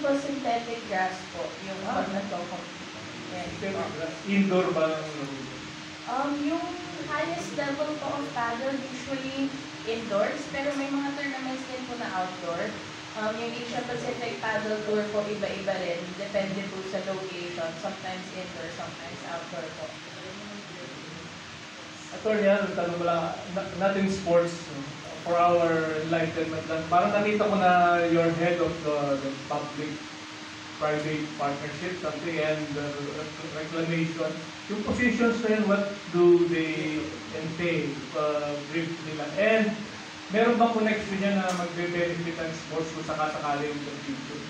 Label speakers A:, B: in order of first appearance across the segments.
A: po synthetic grass po, yung pag nagko-compete.
B: Indoor ba?
A: Yung highest level po of paddle usually indoors, pero may mga tournaments din po na outdoor. Yung Asia Pacific Paddle Tour po iba-iba rin, depende po sa location, sometimes indoor, sometimes outdoor po.
B: Attorney, tanong ko lang, natin sports, for our enlightenment lang, parang nakita ko na you're head of the public-private partnership, something, and reclamation. Yung positions na yun, what do they entail? Brief nila. And meron bang connection niya na magbe-benefit ang sports kung sakasakali yung future?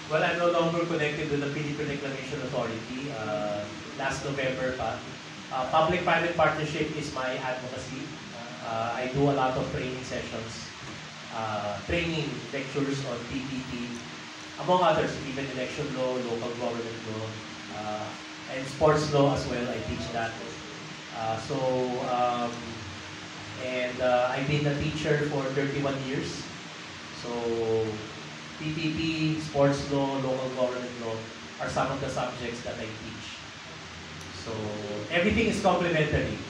C: Well, I'm no longer connected to the Philippine Reclamation Authority. Last November pa. Public-private partnership is my advocacy. I do a lot of training sessions, training lectures on PPP, among others, even election law, local government law, and sports law as well. I teach that. I've been a teacher for 31 years. So PPP, sports law, local government law are some of the subjects that I teach. So everything is complementary.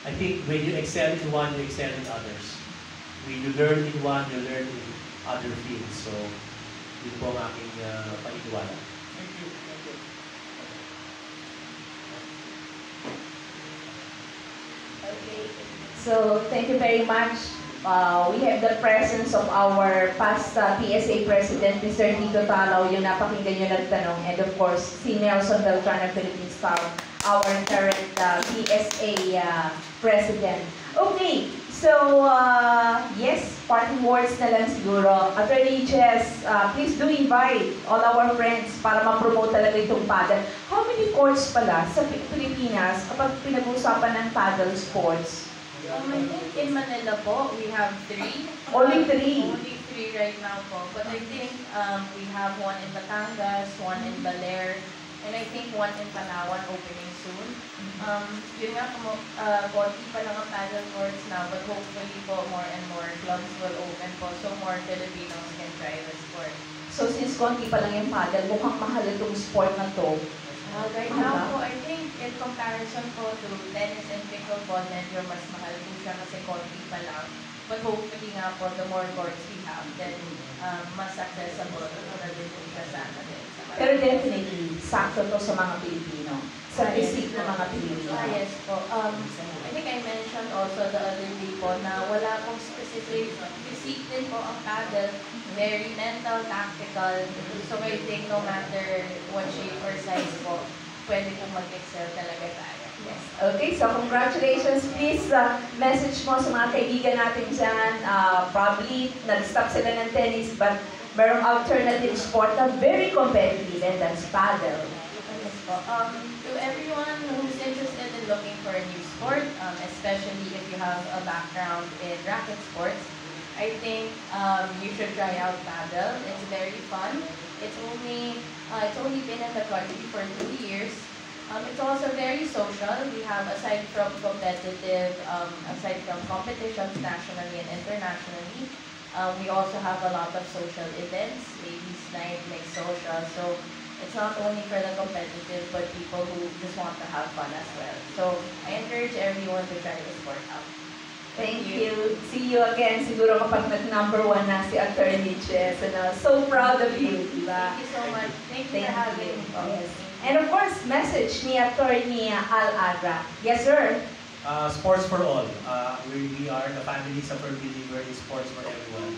C: I think when you excel in one, you excel in others. When you learn in one, you learn in other fields. So yun po ang aking paniniwala.
B: Thank you. Thank you.
D: Okay. So thank you very much. We have the presence of our past PSA President, Mr. Tito Talaw, yung napakinggan nyo nagtanong, and of course, si Nelson Beltran ng Philippine Star, our current PSA President. Okay, so yes, parting words na lang siguro. Attorney Jess, please do invite all our friends para ma-promote talaga itong paddle. How many courts pala sa Pilipinas kapag pinag-usapan ng paddle sports?
A: I think in Manila po, we have 3.
D: Only 3?
A: Only 3 right now po. But I think we have one in Batangas, one in Baler, and I think one in Palawan opening soon. Yun nga, konti pa lang ang paddle courts now, but hopefully po more and more clubs will open po so more Filipinos can try the sport.
D: So since konti pa lang yung paddle, mukhang mahal itong sport na to.
A: Right now po, I think in comparison po to tennis and pickleball, medyo mas mahal po siya kasi konti pa lang. But hopefully nga po, the more courts we have, then mas accessible na din po siya sa atin.
D: Pero definitely, sakto to sa mga Pilipino. Sa physique ng mga Pilipino.
A: Yes po. I think I mentioned also the other day po na wala pong specific physique din po ang paddle. Very mental, tactical. So I think no matter what shape or size po, pwede pong mag-excel talaga tayo.
D: Yes. Okay, so congratulations. Please message mo sa mga kaibigan natin dyan. Probably nag-stop sila ng tennis, but merong alternative sport na very competitive, and that's paddle.
A: Yes po. To everyone who's interested in looking for a new sport, especially if you have a background in racket sports, I think you should try out paddle. It's very fun. It's only been in the country for 2 years. It's also very social. We have, aside from competitions nationally and internationally, we also have a lot of social events, ladies' night, mixed social. So it's not only for the competitive, but people who just want to have fun as well. So I encourage everyone to try the sport out.
D: Thank you. See you again. Siguro kapag nag-number 1 na si Attorney Jess. So proud of you, diba?
A: Thank you so much. Thank you for having me.
D: Yes. And of course, message ni Attorney Al Agra. Yes, sir.
C: Sports for all. We are the families of a believer in sports for everyone.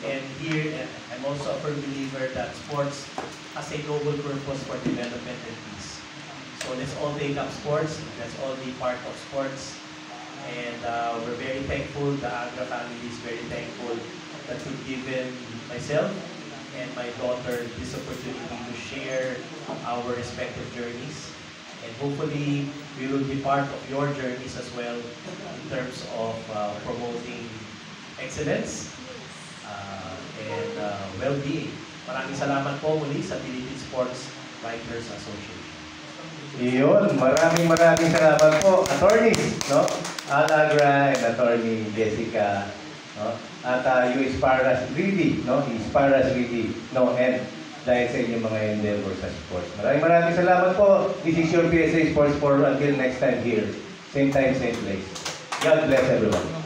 C: And here, I'm also a firm believer that sports has a noble purpose for development and peace. So let's all take up sports. Let's all be part of sports. And we're very thankful, the Agra family is very thankful that we've given myself and my daughter this opportunity to share our respective journeys. And hopefully, we will be part of your journeys as well in terms of promoting excellence and well-being. Maraming salamat po muli sa Philippine Sports Writers Association.
E: Iyon, maraming salamat po, attorneys, no? Al Agra and Attorney Jessica, no? At you inspire us really, no? Inspire us really, no end dahil sa inyong mga endeavor sa sports. Maraming salamat po. This is your PSA Sports for until next time here. Same time, same place. God bless everyone.